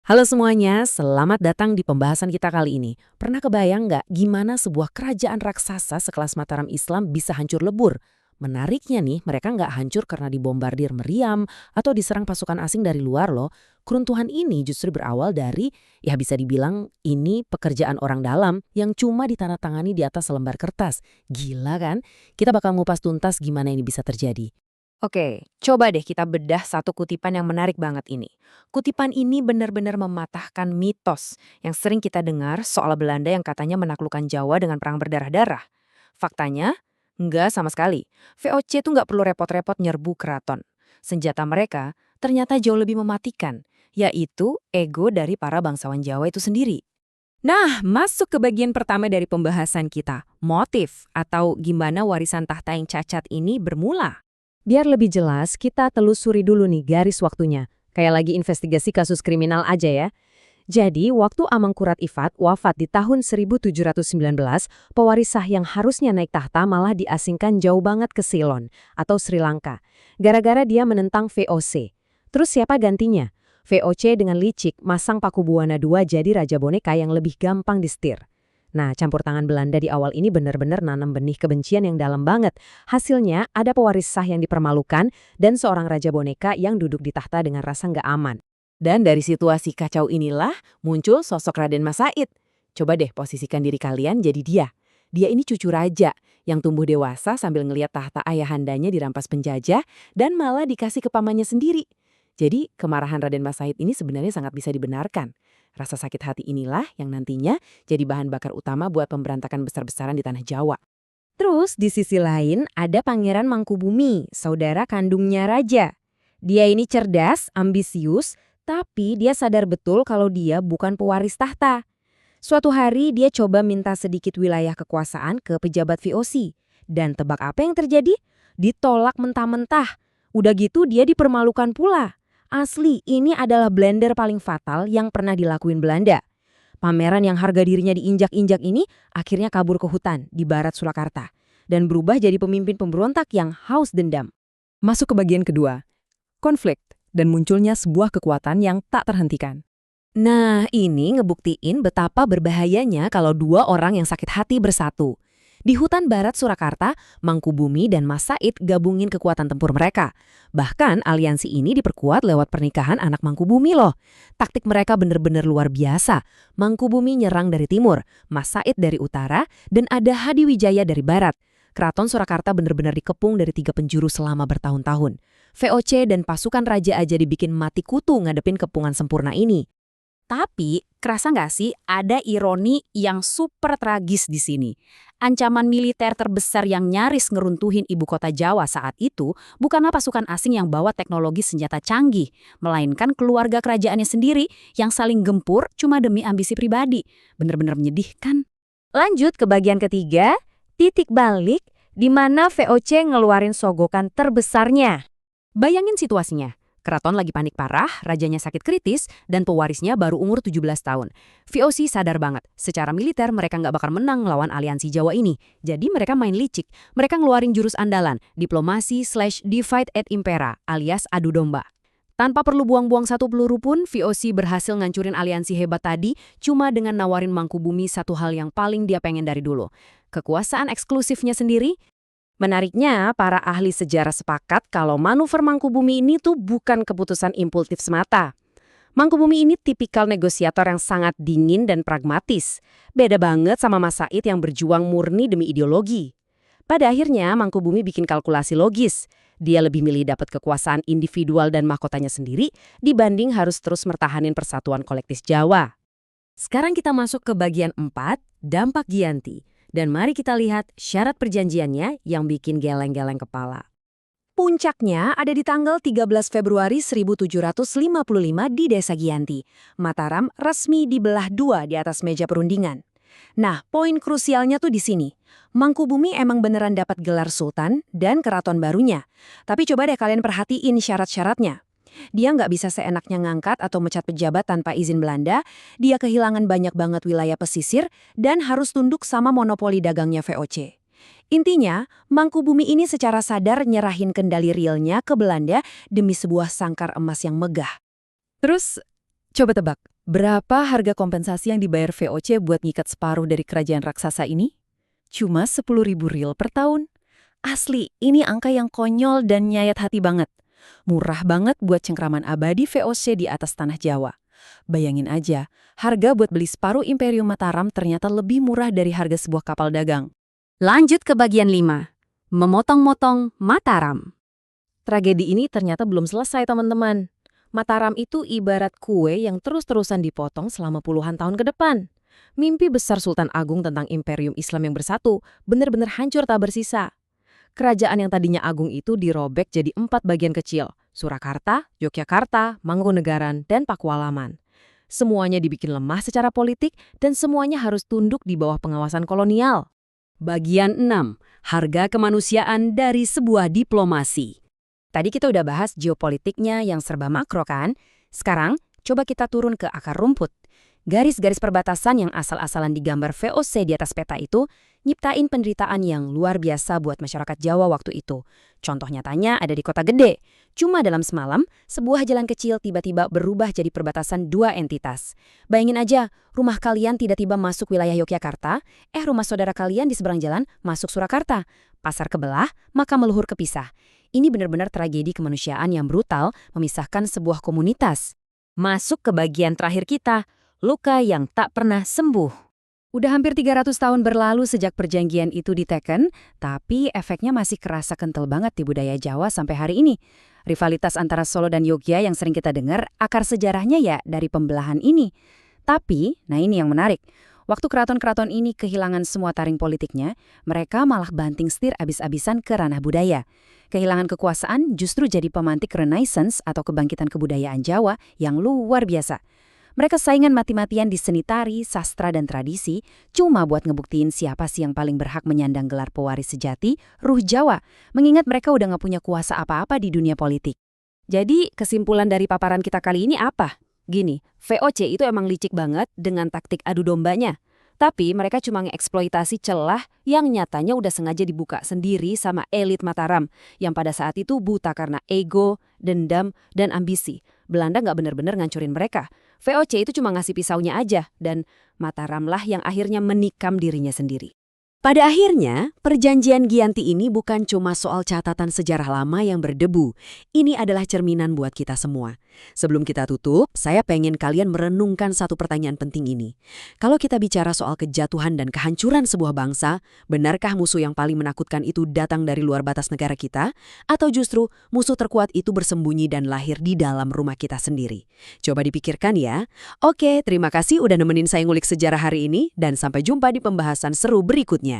Halo semuanya, selamat datang di pembahasan kita kali ini. Pernah kebayang nggak gimana sebuah kerajaan raksasa sekelas Mataram Islam bisa hancur lebur? Menariknya nih, mereka nggak hancur karena dibombardir meriam atau diserang pasukan asing dari luar loh. Keruntuhan ini justru berawal dari, ya bisa dibilang ini pekerjaan orang dalam yang cuma ditandatangani di atas selembar kertas. Gila kan? Kita bakal ngupas tuntas gimana ini bisa terjadi. Oke, coba deh kita bedah satu kutipan yang menarik banget ini. Kutipan ini benar-benar mematahkan mitos yang sering kita dengar soal Belanda yang katanya menaklukkan Jawa dengan perang berdarah-darah. Faktanya, enggak sama sekali. VOC itu nggak perlu repot-repot nyerbu keraton. Senjata mereka ternyata jauh lebih mematikan, yaitu ego dari para bangsawan Jawa itu sendiri. Nah, masuk ke bagian pertama dari pembahasan kita, motif atau gimana warisan tahta yang cacat ini bermula. Biar lebih jelas, kita telusuri dulu nih garis waktunya. Kayak lagi investigasi kasus kriminal aja ya. Jadi, waktu Amangkurat Ifat wafat di tahun 1719, pewaris sah yang harusnya naik tahta malah diasingkan jauh banget ke Ceylon atau Sri Lanka. Gara-gara dia menentang VOC. Terus siapa gantinya? VOC dengan licik masang Pakubuwana II jadi raja boneka yang lebih gampang disetir. Nah, campur tangan Belanda di awal ini benar-benar nanam benih kebencian yang dalam banget. Hasilnya, ada pewaris sah yang dipermalukan dan seorang raja boneka yang duduk di tahta dengan rasa nggak aman. Dan dari situasi kacau inilah muncul sosok Raden Mas Said. Coba deh posisikan diri kalian jadi dia. Dia ini cucu raja yang tumbuh dewasa sambil ngelihat tahta ayahandanya dirampas penjajah dan malah dikasih ke pamannya sendiri. Jadi kemarahan Raden Mas Said ini sebenarnya sangat bisa dibenarkan. Rasa sakit hati inilah yang nantinya jadi bahan bakar utama buat pemberontakan besar-besaran di tanah Jawa. Terus, di sisi lain, ada Pangeran Mangkubumi, saudara kandungnya raja. Dia ini cerdas, ambisius, tapi dia sadar betul kalau dia bukan pewaris tahta. Suatu hari dia coba minta sedikit wilayah kekuasaan ke pejabat VOC. Dan tebak apa yang terjadi? Ditolak mentah-mentah. Udah gitu dia dipermalukan pula. Asli, ini adalah blunder paling fatal yang pernah dilakuin Belanda. Pameran yang harga dirinya diinjak-injak ini akhirnya kabur ke hutan di barat Surakarta. Dan berubah jadi pemimpin pemberontak yang haus dendam. Masuk ke bagian kedua, konflik dan munculnya sebuah kekuatan yang tak terhentikan. Nah, ini ngebuktiin betapa berbahayanya kalau dua orang yang sakit hati bersatu. Di hutan barat Surakarta, Mangkubumi dan Mas Said gabungin kekuatan tempur mereka. Bahkan aliansi ini diperkuat lewat pernikahan anak Mangkubumi loh. Taktik mereka bener-bener luar biasa. Mangkubumi nyerang dari timur, Mas Said dari utara, dan ada Hadiwijaya dari barat. Keraton Surakarta bener-bener dikepung dari 3 penjuru selama bertahun-tahun. VOC dan pasukan raja aja dibikin mati kutu ngadepin kepungan sempurna ini. Tapi, kerasa nggak sih ada ironi yang super tragis di sini? Ancaman militer terbesar yang nyaris ngeruntuhin ibu kota Jawa saat itu bukanlah pasukan asing yang bawa teknologi senjata canggih, melainkan keluarga kerajaannya sendiri yang saling gempur cuma demi ambisi pribadi. Bener-bener menyedihkan. Lanjut ke bagian ketiga, titik balik di mana VOC ngeluarin sogokan terbesarnya. Bayangin situasinya. Keraton lagi panik parah, rajanya sakit kritis, dan pewarisnya baru umur 17 tahun. VOC sadar banget, secara militer mereka nggak bakal menang lawan aliansi Jawa ini. Jadi mereka main licik. Mereka ngeluarin jurus andalan, diplomasi/divide et impera, alias adu domba. Tanpa perlu buang-buang satu peluru pun, VOC berhasil ngancurin aliansi hebat tadi cuma dengan nawarin Mangkubumi satu hal yang paling dia pengen dari dulu. Kekuasaan eksklusifnya sendiri. Menariknya, para ahli sejarah sepakat kalau manuver Mangkubumi ini tuh bukan keputusan impulsif semata. Mangkubumi ini tipikal negosiator yang sangat dingin dan pragmatis. Beda banget sama Mas Said yang berjuang murni demi ideologi. Pada akhirnya, Mangkubumi bikin kalkulasi logis. Dia lebih milih dapat kekuasaan individual dan mahkotanya sendiri dibanding harus terus mertahanin persatuan kolektif Jawa. Sekarang kita masuk ke bagian 4, dampak Giyanti. Dan mari kita lihat syarat perjanjiannya yang bikin geleng-geleng kepala. Puncaknya ada di tanggal 13 Februari 1755 di Desa Giyanti. Mataram resmi dibelah dua di atas meja perundingan. Nah, poin krusialnya tuh di sini. Mangkubumi emang beneran dapat gelar sultan dan keraton barunya. Tapi coba deh kalian perhatiin syarat-syaratnya. Dia nggak bisa seenaknya ngangkat atau mecat pejabat tanpa izin Belanda, dia kehilangan banyak banget wilayah pesisir, dan harus tunduk sama monopoli dagangnya VOC. Intinya, Mangkubumi ini secara sadar nyerahin kendali realnya ke Belanda demi sebuah sangkar emas yang megah. Terus, coba tebak, Berapa harga kompensasi yang dibayar VOC buat ngikat separuh dari kerajaan raksasa ini? Cuma 10.000 ril per tahun. Asli, ini angka yang konyol dan nyayat hati banget. Murah banget buat cengkraman abadi VOC di atas tanah Jawa. Bayangin aja, harga buat beli separuh Imperium Mataram ternyata lebih murah dari harga sebuah kapal dagang. Lanjut ke bagian 5. Memotong-motong Mataram. Tragedi ini ternyata belum selesai, teman-teman. Mataram itu ibarat kue yang terus-terusan dipotong selama puluhan tahun ke depan. Mimpi besar Sultan Agung tentang Imperium Islam yang bersatu benar-benar hancur tak bersisa. Kerajaan yang tadinya agung itu dirobek jadi 4 bagian kecil, Surakarta, Yogyakarta, Mangkunegaran, dan Pakualaman. Semuanya dibikin lemah secara politik dan semuanya harus tunduk di bawah pengawasan kolonial. Bagian 6. Harga kemanusiaan dari sebuah diplomasi. Tadi kita udah bahas geopolitiknya yang serba makro kan? Sekarang, coba kita turun ke akar rumput. Garis-garis perbatasan yang asal-asalan digambar VOC di atas peta itu nyiptain penderitaan yang luar biasa buat masyarakat Jawa waktu itu. Contoh nyatanya ada di kota gede. Cuma dalam semalam, sebuah jalan kecil tiba-tiba berubah jadi perbatasan 2 entitas. Bayangin aja, rumah kalian tiba-tiba masuk wilayah Yogyakarta, rumah saudara kalian di seberang jalan masuk Surakarta. Pasar kebelah, maka meluhur kepisah. Ini benar-benar tragedi kemanusiaan yang brutal memisahkan sebuah komunitas. Masuk ke bagian terakhir kita, luka yang tak pernah sembuh. Udah hampir 300 tahun berlalu sejak perjanjian itu diteken, tapi efeknya masih kerasa kental banget di budaya Jawa sampai hari ini. Rivalitas antara Solo dan Yogya yang sering kita dengar, akar sejarahnya ya dari pembelahan ini. Tapi, nah ini yang menarik. Waktu keraton-keraton ini kehilangan semua taring politiknya, mereka malah banting setir abis-abisan ke ranah budaya. Kehilangan kekuasaan justru jadi pemantik Renaissance atau kebangkitan kebudayaan Jawa yang luar biasa. Mereka saingan mati-matian di seni tari, sastra, dan tradisi, cuma buat ngebuktiin siapa sih yang paling berhak menyandang gelar pewaris sejati, ruh Jawa, mengingat mereka udah nggak punya kuasa apa-apa di dunia politik. Jadi, kesimpulan dari paparan kita kali ini apa? Gini, VOC itu emang licik banget dengan taktik adu dombanya. Tapi mereka cuma ngeeksploitasi celah yang nyatanya udah sengaja dibuka sendiri sama elit Mataram yang pada saat itu buta karena ego, dendam, dan ambisi. Belanda nggak benar-benar ngancurin mereka. VOC itu cuma ngasih pisaunya aja dan Mataram lah yang akhirnya menikam dirinya sendiri. Pada akhirnya, perjanjian Giyanti ini bukan cuma soal catatan sejarah lama yang berdebu. Ini adalah cerminan buat kita semua. Sebelum kita tutup, saya pengen kalian merenungkan satu pertanyaan penting ini. Kalau kita bicara soal kejatuhan dan kehancuran sebuah bangsa, benarkah musuh yang paling menakutkan itu datang dari luar batas negara kita? Atau justru musuh terkuat itu bersembunyi dan lahir di dalam rumah kita sendiri? Coba dipikirkan ya. Oke, terima kasih udah nemenin saya ngulik sejarah hari ini dan sampai jumpa di pembahasan seru berikutnya.